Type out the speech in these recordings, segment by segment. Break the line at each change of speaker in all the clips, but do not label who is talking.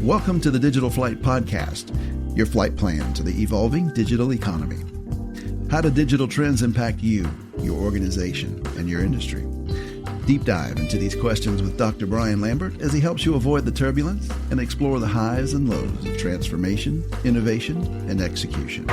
Welcome to the Digital Flight Podcast, your flight plan to the evolving digital economy. How do digital trends impact you, your organization, and your industry? Deep dive into these questions with Dr. Brian Lambert as he helps you avoid the turbulence and explore the highs and lows of transformation, innovation, and execution.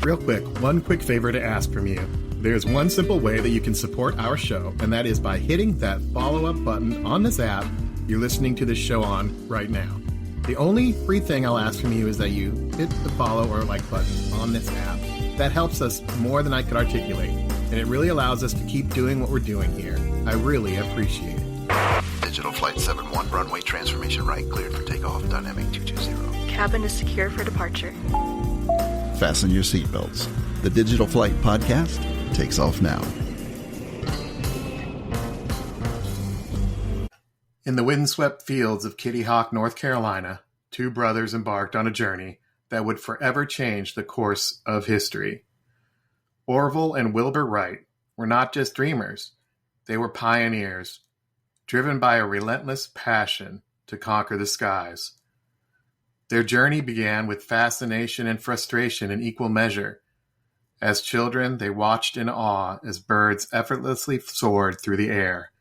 Real quick, one quick favor to ask from you. There's one simple way that you can support our show, and that is by hitting that follow-up button on this app you're listening to this show on right now. The only free thing I'll ask from you is that you hit the follow or like button on this app. That helps us more than I could articulate, and it really allows us to keep doing what we're doing here. I really appreciate it.
Digital Flight 71, runway transformation right, cleared for takeoff, dynamic 220.
Cabin is secure for departure.
Fasten your seatbelts. The Digital Flight Podcast takes off now.
In the windswept fields of Kitty Hawk, North Carolina, two brothers embarked on a journey that would forever change the course of history. Orville and Wilbur Wright were not just dreamers, they were pioneers, driven by a relentless passion to conquer the skies. Their journey began with fascination and frustration in equal measure. As children, they watched in awe as birds effortlessly soared through the air,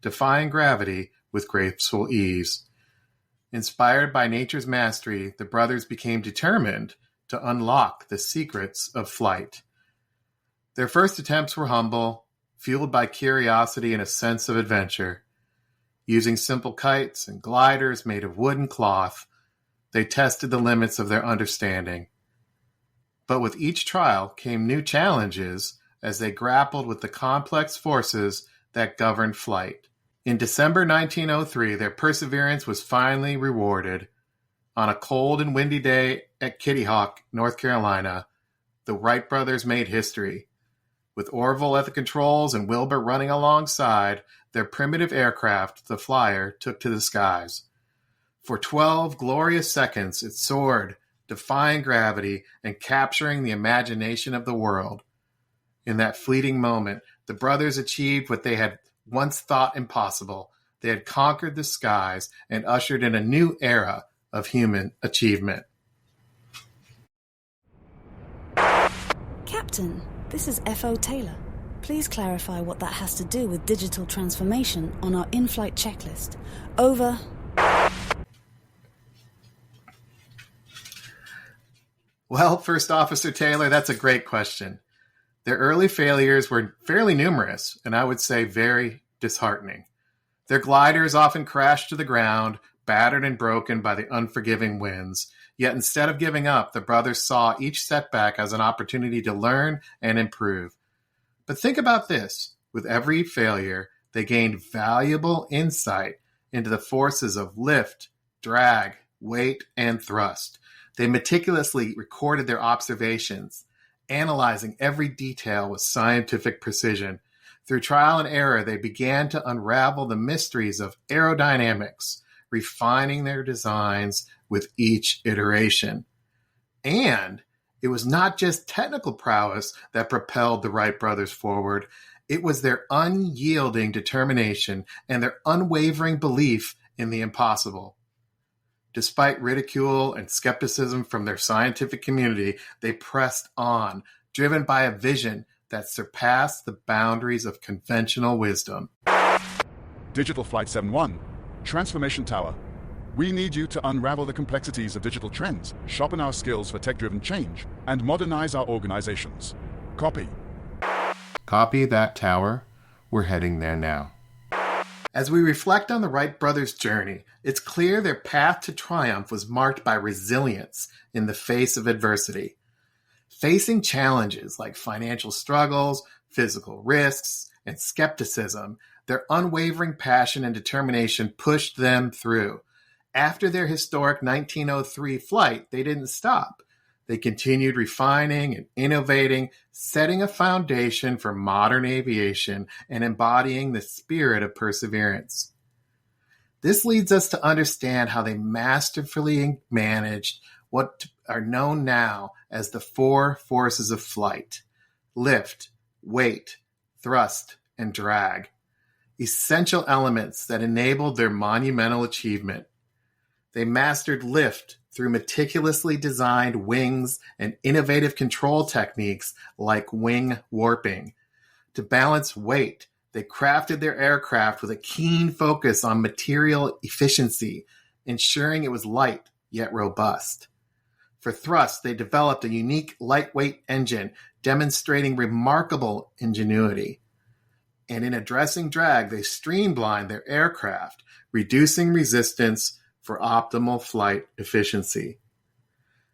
defying gravity with graceful ease. Inspired by nature's mastery, the brothers became determined to unlock the secrets of flight. Their first attempts were humble, fueled by curiosity and a sense of adventure. Using simple kites and gliders made of wood and cloth, they tested the limits of their understanding. But with each trial came new challenges as they grappled with the complex forces that governed flight. In December 1903, their perseverance was finally rewarded. On a cold and windy day at Kitty Hawk, North Carolina, the Wright brothers made history. With Orville at the controls and Wilbur running alongside, their primitive aircraft, the Flyer, took to the skies. For 12 glorious seconds, it soared, defying gravity and capturing the imagination of the world. In that fleeting moment, the brothers achieved what they had once thought impossible. They had conquered the skies and ushered in a new era of human achievement.
Captain, this is F.O. Taylor. Please clarify what that has to do with digital transformation on our in-flight checklist. Over.
Well, First Officer Taylor, that's a great question. Their early failures were fairly numerous, and I would say very disheartening. Their gliders often crashed to the ground, battered and broken by the unforgiving winds. Yet instead of giving up, the brothers saw each setback as an opportunity to learn and improve. But think about this. With every failure, they gained valuable insight into the forces of lift, drag, weight, and thrust. They meticulously recorded their observations, analyzing every detail with scientific precision. Through trial and error, they began to unravel the mysteries of aerodynamics, refining their designs with each iteration. And it was not just technical prowess that propelled the Wright brothers forward. It was their unyielding determination and their unwavering belief in the impossible. Despite ridicule and skepticism from their scientific community, they pressed on, driven by a vision that surpassed the boundaries of conventional wisdom.
Digital Flight 71, Transformation Tower. We need you to unravel the complexities of digital trends, sharpen our skills for tech-driven change, and modernize our organizations. Copy.
Copy that, tower. We're heading there now. As we reflect on the Wright brothers' journey, it's clear their path to triumph was marked by resilience in the face of adversity. Facing challenges like financial struggles, physical risks, and skepticism, their unwavering passion and determination pushed them through. After their historic 1903 flight, they didn't stop. They continued refining and innovating, setting a foundation for modern aviation and embodying the spirit of perseverance. This leads us to understand how they masterfully managed what are known now as the four forces of flight: lift, weight, thrust, and drag, essential elements that enabled their monumental achievement. They mastered lift through meticulously designed wings and innovative control techniques like wing warping. To balance weight, they crafted their aircraft with a keen focus on material efficiency, ensuring it was light yet robust. For thrust, they developed a unique lightweight engine, demonstrating remarkable ingenuity. And in addressing drag, they streamlined their aircraft, reducing resistance for optimal flight efficiency.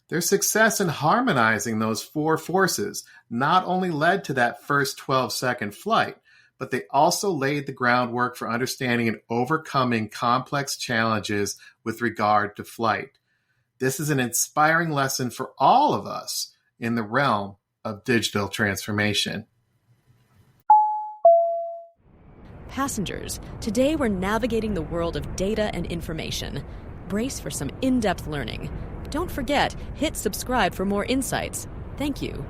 Their success in harmonizing those four forces not only led to that first 12-second flight, but they also laid the groundwork for understanding and overcoming complex challenges with regard to flight. This is an inspiring lesson for all of us in the realm of digital transformation.
Passengers, today we're navigating the world of data and information. Brace for some in-depth learning. Don't forget, hit subscribe for more insights. Thank you.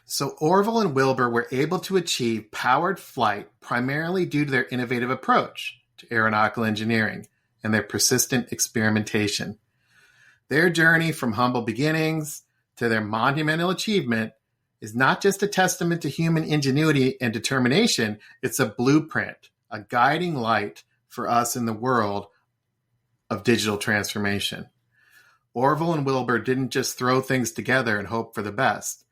So Orville and Wilbur were able to achieve powered flight primarily due to their innovative approach to aeronautical engineering and their persistent experimentation. Their journey from humble beginnings to their monumental achievement is not just a testament to human ingenuity and determination, it's a blueprint, a guiding light for us in the world of digital transformation. Orville and Wilbur didn't just throw things together and hope for the best.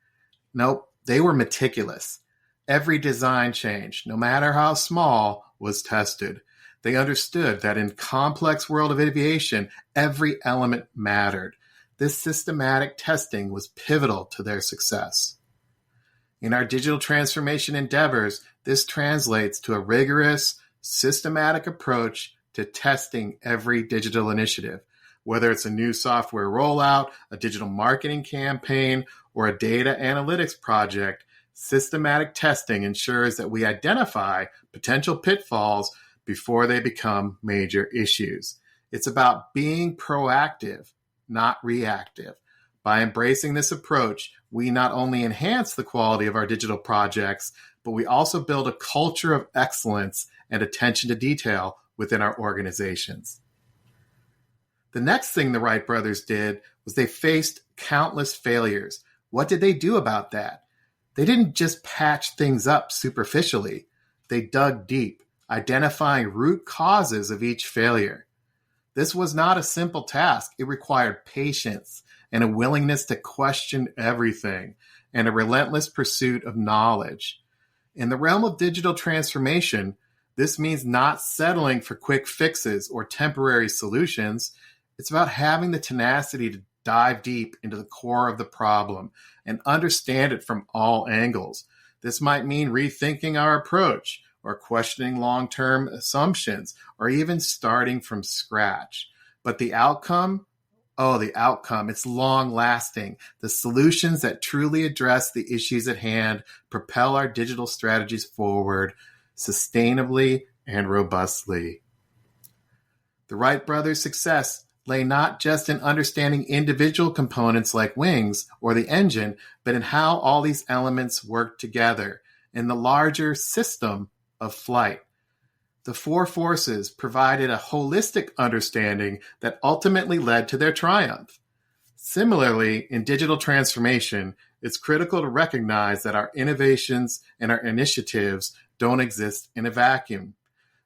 Nope, they were meticulous. Every design change, no matter how small, was tested. They understood that in complex world of aviation, every element mattered. This systematic testing was pivotal to their success. In our digital transformation endeavors, this translates to a rigorous, systematic approach to testing every digital initiative. Whether it's a new software rollout, a digital marketing campaign, or a data analytics project, systematic testing ensures that we identify potential pitfalls before they become major issues. It's about being proactive, not reactive. By embracing this approach, we not only enhance the quality of our digital projects, but we also build a culture of excellence and attention to detail within our organizations. The next thing the Wright brothers did was they faced countless failures. What did they do about that? They didn't just patch things up superficially. They dug deep, identifying root causes of each failure. This was not a simple task. It required patience and a willingness to question everything and a relentless pursuit of knowledge. In the realm of digital transformation, this means not settling for quick fixes or temporary solutions. It's about having the tenacity to dive deep into the core of the problem and understand it from all angles. This might mean rethinking our approach or questioning long-term assumptions or even starting from scratch. But the outcome, it's long-lasting. The solutions that truly address the issues at hand propel our digital strategies forward sustainably and robustly. The Wright brothers' success lay not just in understanding individual components like wings or the engine, but in how all these elements work together in the larger system of flight. The four forces provided a holistic understanding that ultimately led to their triumph. Similarly, in digital transformation, it's critical to recognize that our innovations and our initiatives don't exist in a vacuum.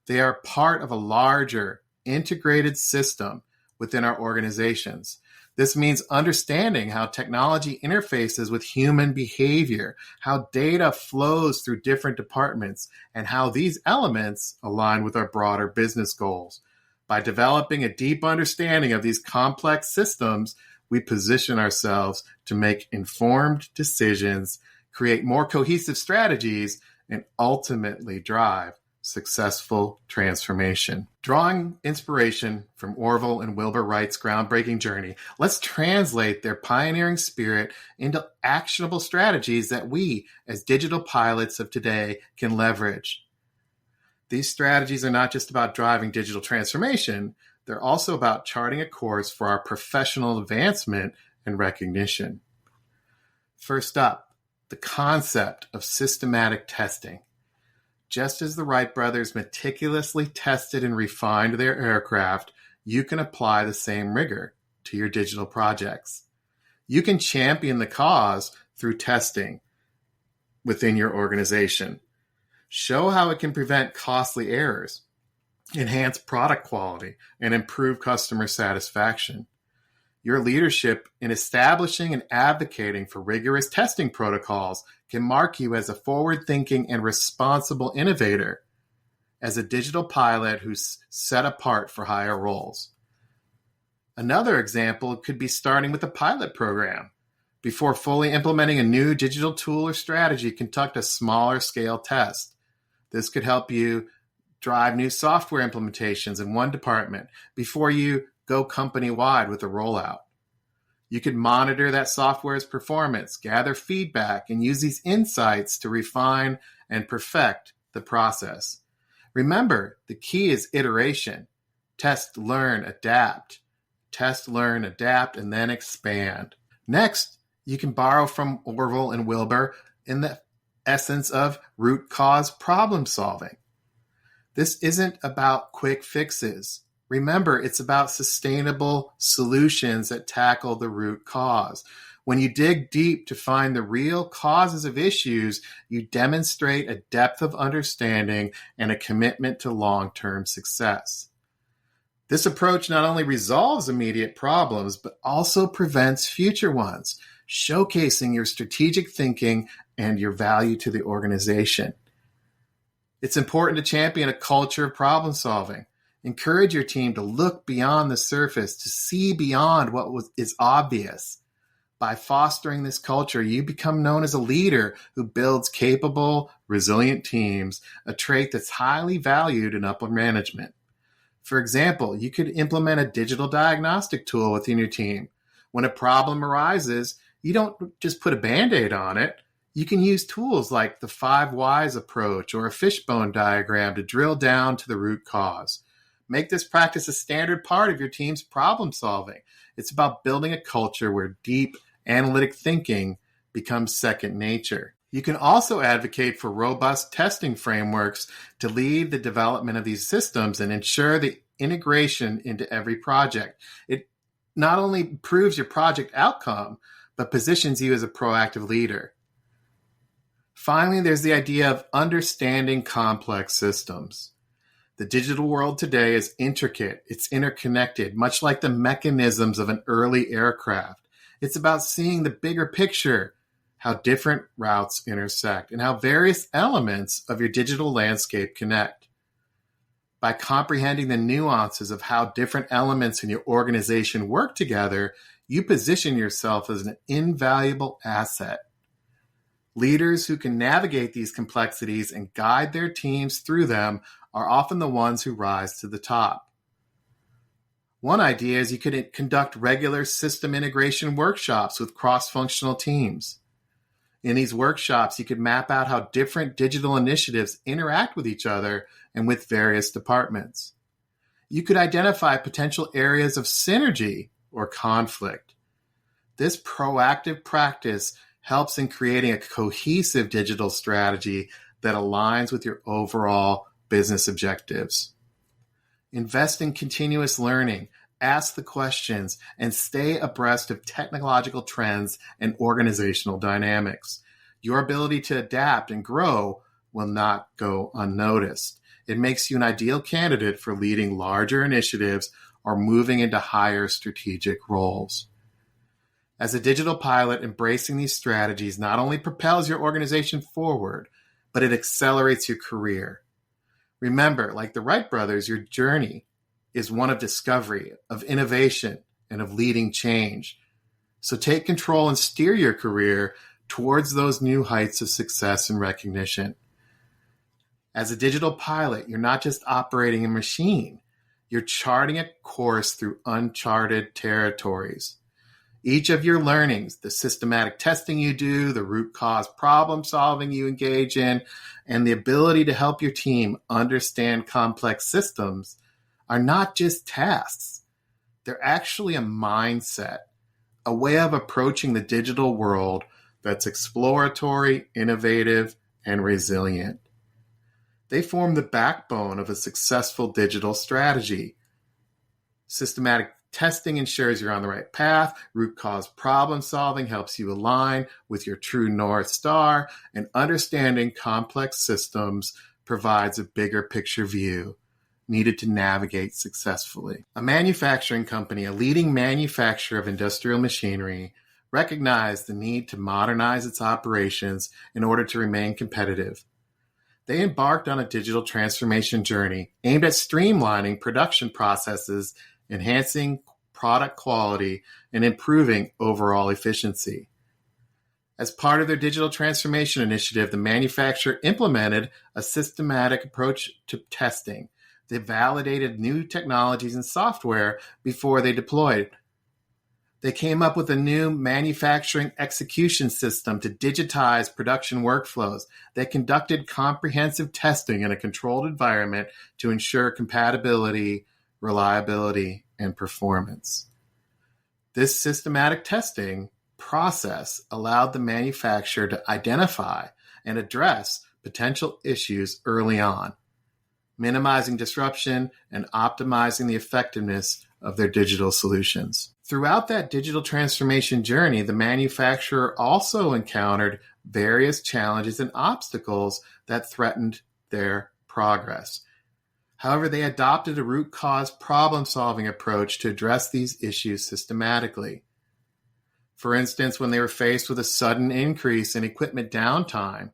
They are part of a larger, integrated system within our organizations. This means understanding how technology interfaces with human behavior, how data flows through different departments, and how these elements align with our broader business goals. By developing a deep understanding of these complex systems, we position ourselves to make informed decisions, create more cohesive strategies, and ultimately drive successful transformation. Drawing inspiration from Orville and Wilbur Wright's groundbreaking journey, let's translate their pioneering spirit into actionable strategies that we, as digital pilots of today, can leverage. These strategies are not just about driving digital transformation, they're also about charting a course for our professional advancement and recognition. First up, the concept of systematic testing. Just as the Wright brothers meticulously tested and refined their aircraft, you can apply the same rigor to your digital projects. You can champion the cause through testing within your organization. Show how it can prevent costly errors, enhance product quality, and improve customer satisfaction. Your leadership in establishing and advocating for rigorous testing protocols can mark you as a forward-thinking and responsible innovator, as a digital pilot who's set apart for higher roles. Another example could be starting with a pilot program. Before fully implementing a new digital tool or strategy, conduct a smaller scale test. This could help you drive new software implementations in one department before you go company-wide with a rollout. You could monitor that software's performance, gather feedback, and use these insights to refine and perfect the process. Remember, the key is iteration. Test, learn, adapt. Test, learn, adapt, and then expand. Next, you can borrow from Orville and Wilbur in the essence of root cause problem solving. This isn't about quick fixes. Remember, it's about sustainable solutions that tackle the root cause. When you dig deep to find the real causes of issues, you demonstrate a depth of understanding and a commitment to long-term success. This approach not only resolves immediate problems, but also prevents future ones, showcasing your strategic thinking and your value to the organization. It's important to champion a culture of problem solving. Encourage your team to look beyond the surface, to see beyond what is obvious. By fostering this culture, you become known as a leader who builds capable, resilient teams, a trait that's highly valued in upper management. For example, you could implement a digital diagnostic tool within your team. When a problem arises, you don't just put a Band-Aid on it. You can use tools like the 5 Whys approach or a fishbone diagram to drill down to the root cause. Make this practice a standard part of your team's problem solving. It's about building a culture where deep analytic thinking becomes second nature. You can also advocate for robust testing frameworks to lead the development of these systems and ensure the integration into every project. It not only improves your project outcome, but positions you as a proactive leader. Finally, there's the idea of understanding complex systems. The digital world today is intricate, it's interconnected, much like the mechanisms of an early aircraft. It's about seeing the bigger picture, how different routes intersect, and how various elements of your digital landscape connect. By comprehending the nuances of how different elements in your organization work together, you position yourself as an invaluable asset. Leaders who can navigate these complexities and guide their teams through them are often the ones who rise to the top. One idea is you could conduct regular system integration workshops with cross-functional teams. In these workshops, you could map out how different digital initiatives interact with each other and with various departments. You could identify potential areas of synergy or conflict. This proactive practice helps in creating a cohesive digital strategy that aligns with your overall business objectives. Invest in continuous learning, ask the questions, and stay abreast of technological trends and organizational dynamics. Your ability to adapt and grow will not go unnoticed. It makes you an ideal candidate for leading larger initiatives or moving into higher strategic roles. As a digital pilot, embracing these strategies not only propels your organization forward, but it accelerates your career. Remember, like the Wright brothers, your journey is one of discovery, of innovation, and of leading change. So take control and steer your career towards those new heights of success and recognition. As a digital pilot, you're not just operating a machine, you're charting a course through uncharted territories. Each of your learnings, the systematic testing you do, the root cause problem solving you engage in, and the ability to help your team understand complex systems are not just tasks. They're actually a mindset, a way of approaching the digital world that's exploratory, innovative, and resilient. They form the backbone of a successful digital strategy. Systematic testing ensures you're on the right path. Root cause problem solving helps you align with your true North Star. And understanding complex systems provides a bigger picture view needed to navigate successfully. A manufacturing company, a leading manufacturer of industrial machinery, recognized the need to modernize its operations in order to remain competitive. They embarked on a digital transformation journey aimed at streamlining production processes, enhancing product quality, and improving overall efficiency. As part of their digital transformation initiative, the manufacturer implemented a systematic approach to testing. They validated new technologies and software before they deployed. They came up with a new manufacturing execution system to digitize production workflows. They conducted comprehensive testing in a controlled environment to ensure compatibility, reliability, and performance. This systematic testing process allowed the manufacturer to identify and address potential issues early on, minimizing disruption and optimizing the effectiveness of their digital solutions. Throughout that digital transformation journey, the manufacturer also encountered various challenges and obstacles that threatened their progress. However, they adopted a root cause problem-solving approach to address these issues systematically. For instance, when they were faced with a sudden increase in equipment downtime,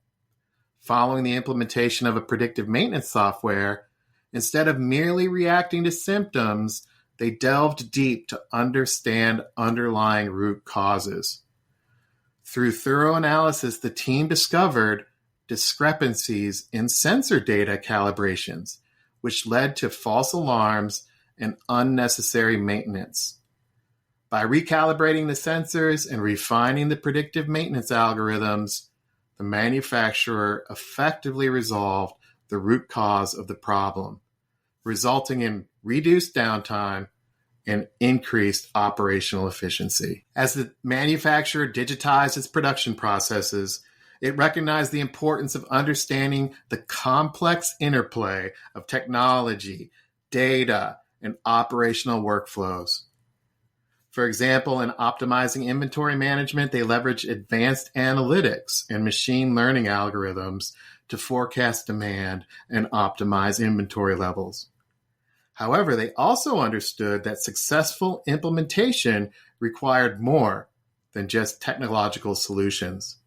following the implementation of a predictive maintenance software, instead of merely reacting to symptoms, they delved deep to understand underlying root causes. Through thorough analysis, the team discovered discrepancies in sensor data calibrations, which led to false alarms and unnecessary maintenance. By recalibrating the sensors and refining the predictive maintenance algorithms, the manufacturer effectively resolved the root cause of the problem, resulting in reduced downtime and increased operational efficiency. As the manufacturer digitized its production processes, it recognized the importance of understanding the complex interplay of technology, data, and operational workflows. For example, in optimizing inventory management, they leverage advanced analytics and machine learning algorithms to forecast demand and optimize inventory levels. However, they also understood that successful implementation required more than just technological solutions.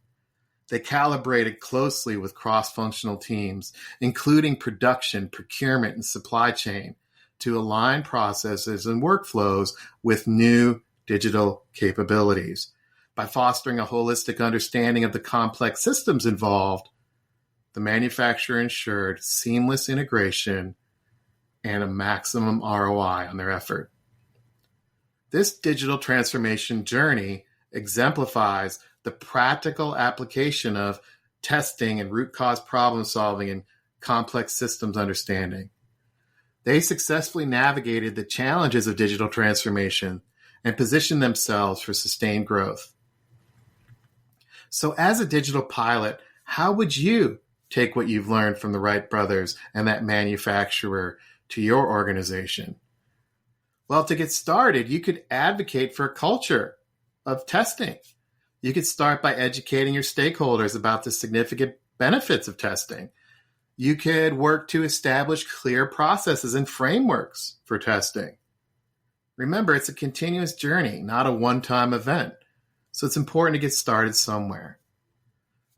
They calibrated closely with cross-functional teams, including production, procurement, and supply chain, to align processes and workflows with new digital capabilities. By fostering a holistic understanding of the complex systems involved, the manufacturer ensured seamless integration and a maximum ROI on their effort. This digital transformation journey exemplifies the practical application of testing and root cause problem solving and complex systems understanding. They successfully navigated the challenges of digital transformation and positioned themselves for sustained growth. So as a digital pilot, how would you take what you've learned from the Wright brothers and that manufacturer to your organization? Well, to get started, you could advocate for a culture of testing. You could start by educating your stakeholders about the significant benefits of testing. You could work to establish clear processes and frameworks for testing. Remember, it's a continuous journey, not a one-time event. So it's important to get started somewhere.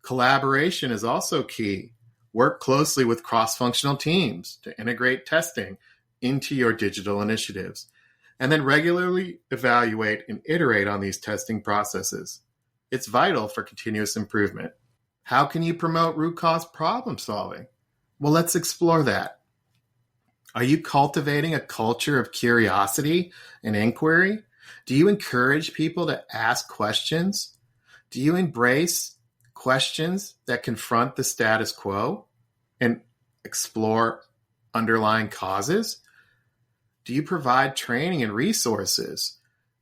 Collaboration is also key. Work closely with cross-functional teams to integrate testing into your digital initiatives, and then regularly evaluate and iterate on these testing processes. It's vital for continuous improvement. How can you promote root cause problem solving? Well, let's explore that. Are you cultivating a culture of curiosity and inquiry? Do you encourage people to ask questions? Do you embrace questions that confront the status quo and explore underlying causes? Do you provide training and resources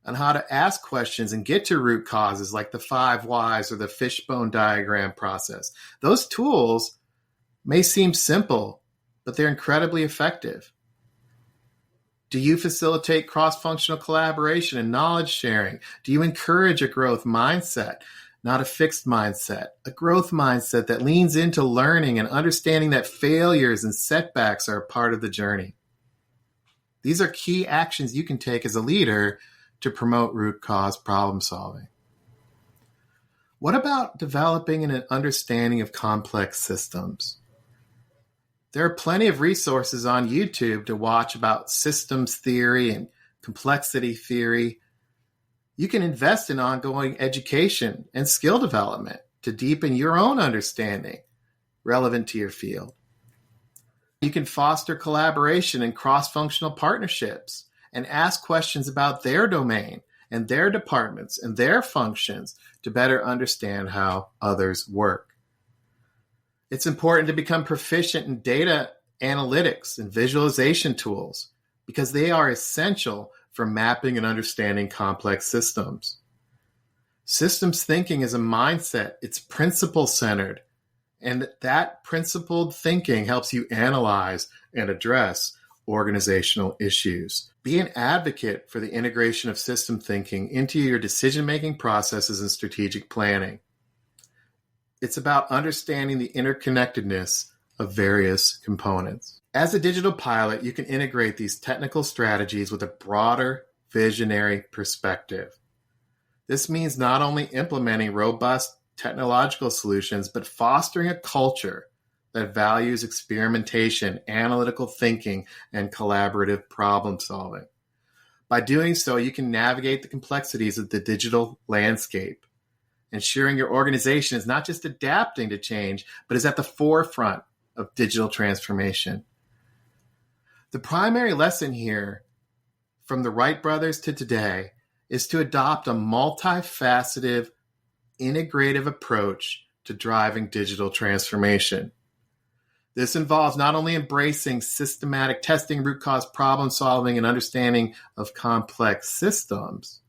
on how to ask questions and get to root causes like the 5 whys or the fishbone diagram process? Those tools may seem simple, but they're incredibly effective. Do you facilitate cross-functional collaboration and knowledge sharing? Do you encourage a growth mindset, not a fixed mindset? A growth mindset that leans into learning and understanding that failures and setbacks are a part of the journey. These are key actions you can take as a leader to promote root cause problem solving. What about developing an understanding of complex systems? There are plenty of resources on YouTube to watch about systems theory and complexity theory. You can invest in ongoing education and skill development to deepen your own understanding relevant to your field. You can foster collaboration and cross-functional partnerships and ask questions about their domain and their departments and their functions to better understand how others work. It's important to become proficient in data analytics and visualization tools because they are essential for mapping and understanding complex systems. Systems thinking is a mindset. It's principle-centered, and that principled thinking helps you analyze and address organizational issues. Be an advocate for the integration of system thinking into your decision-making processes and strategic planning. It's about understanding the interconnectedness of various components. As a digital pilot, you can integrate these technical strategies with a broader visionary perspective. This means not only implementing robust technological solutions, but fostering a culture that values experimentation, analytical thinking, and collaborative problem solving. By doing so, you can navigate the complexities of the digital landscape, ensuring your organization is not just adapting to change, but is at the forefront of digital transformation. The primary lesson here, from the Wright brothers to today, is to adopt a multifaceted, integrative approach to driving digital transformation. This involves not only embracing systematic testing, root cause problem solving, and understanding of complex systems,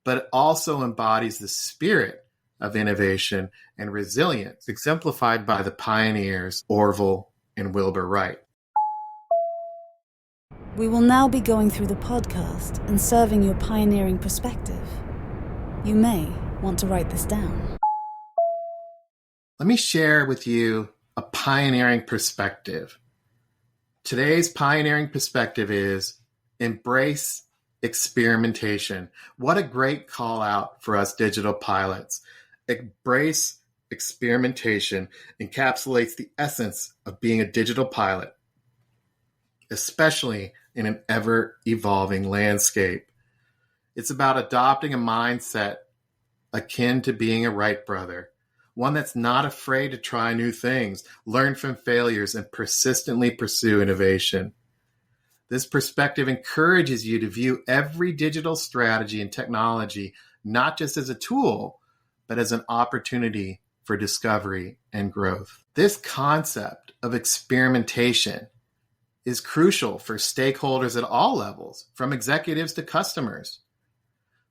but it also embodies the spirit of innovation and resilience, exemplified by the pioneers Orville and Wilbur Wright.
We will now be going through the podcast and serving your pioneering perspective. You may want to write this down.
Let me share with you a pioneering perspective. Today's pioneering perspective is embrace experimentation. What a great call out for us digital pilots. Embrace experimentation encapsulates the essence of being a digital pilot, especially in an ever-evolving landscape. It's about adopting a mindset akin to being a Wright brother, one that's not afraid to try new things, learn from failures, and persistently pursue innovation. This perspective encourages you to view every digital strategy and technology not just as a tool, but as an opportunity for discovery and growth. This concept of experimentation is crucial for stakeholders at all levels, from executives to customers.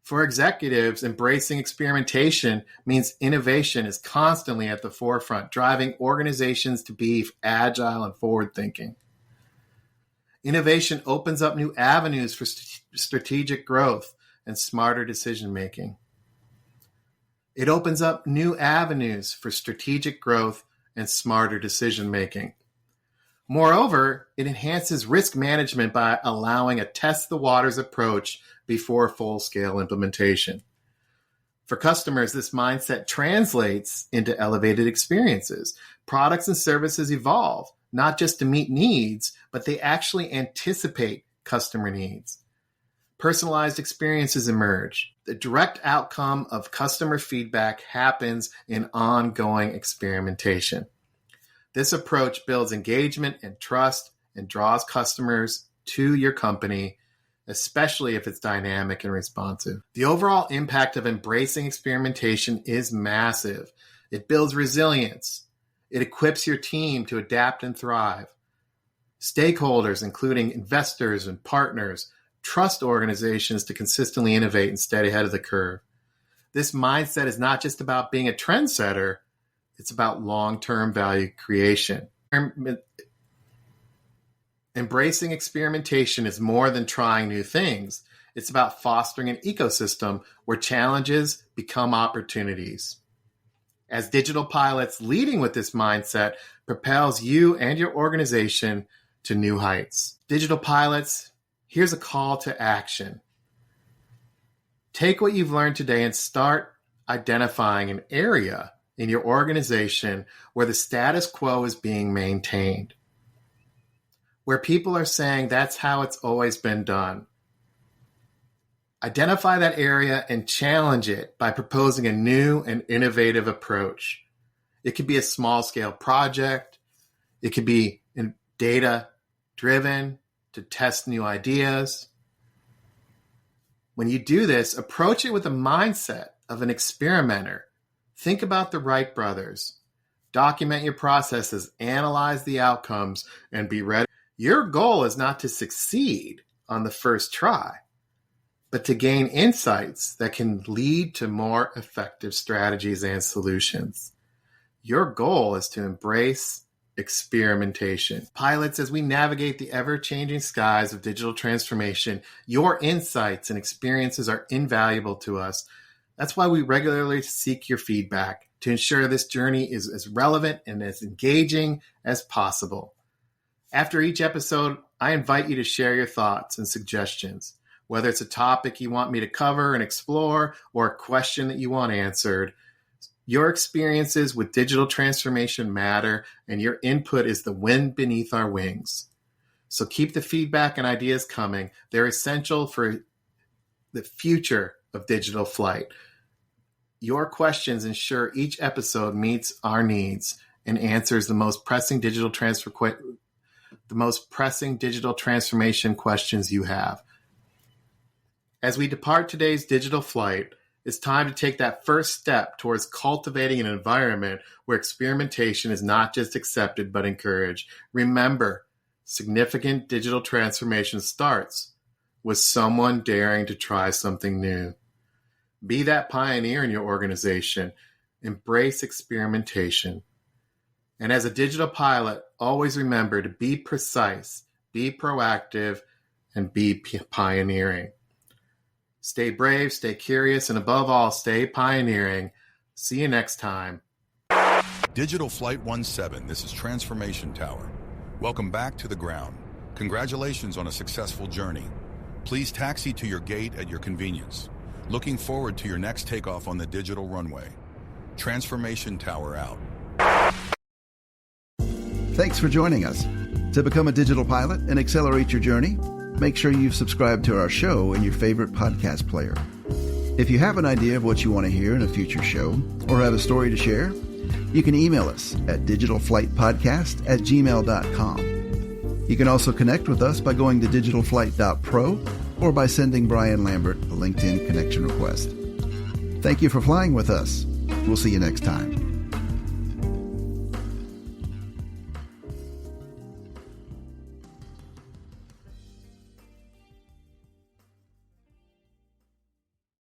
For executives, embracing experimentation means innovation is constantly at the forefront, driving organizations to be agile and forward-thinking. Innovation opens up new avenues for strategic growth and smarter decision-making. It opens up new avenues for strategic growth and smarter decision-making. Moreover, it enhances risk management by allowing a test-the-waters approach before full-scale implementation. For customers, this mindset translates into elevated experiences. Products and services evolve, not just to meet needs, but they actually anticipate customer needs. Personalized experiences emerge. The direct outcome of customer feedback happens in ongoing experimentation. This approach builds engagement and trust and draws customers to your company, especially if it's dynamic and responsive. The overall impact of embracing experimentation is massive. It builds resilience. It equips your team to adapt and thrive. Stakeholders, including investors and partners, trust organizations to consistently innovate and stay ahead of the curve. This mindset is not just about being a trendsetter, it's about long-term value creation. Embracing experimentation is more than trying new things. It's about fostering an ecosystem where challenges become opportunities. As digital pilots, leading with this mindset propels you and your organization to new heights. Digital pilots, here's a call to action. Take what you've learned today and start identifying an area in your organization where the status quo is being maintained, where people are saying that's how it's always been done. Identify that area and challenge it by proposing a new and innovative approach. It could be a small-scale project. It could be data-driven to test new ideas. When you do this, approach it with the mindset of an experimenter. Think about the Wright brothers. Document your processes, analyze the outcomes, and be ready. Your goal is not to succeed on the first try, but to gain insights that can lead to more effective strategies and solutions. Your goal is to embrace experimentation. Pilots, as we navigate the ever-changing skies of digital transformation, your insights and experiences are invaluable to us. That's why we regularly seek your feedback to ensure this journey is as relevant and as engaging as possible. After each episode, I invite you to share your thoughts and suggestions, whether it's a topic you want me to cover and explore or a question that you want answered. Your experiences with digital transformation matter, and your input is the wind beneath our wings. So keep the feedback and ideas coming. They're essential for the future of digital flight. Your questions ensure each episode meets our needs and answers the most pressing digital transformation questions you have. As we depart today's digital flight, it's time to take that first step towards cultivating an environment where experimentation is not just accepted but encouraged. Remember, significant digital transformation starts with someone daring to try something new. Be that pioneer in your organization. Embrace experimentation. And as a digital pilot, always remember to be precise, be proactive, and be pioneering. Stay brave, stay curious, and above all, stay pioneering. See you next time.
Digital Flight 17, this is Transformation Tower. Welcome back to the ground. Congratulations on a successful journey. Please taxi to your gate at your convenience. Looking forward to your next takeoff on the digital runway. Transformation Tower out.
Thanks for joining us. To become a digital pilot and accelerate your journey, make sure you've subscribed to our show in your favorite podcast player. If you have an idea of what you want to hear in a future show or have a story to share, you can email us at digitalflightpodcast@gmail.com. You can also connect with us by going to digitalflight.pro or by sending Brian Lambert a LinkedIn connection request. Thank you for flying with us. We'll see you next time.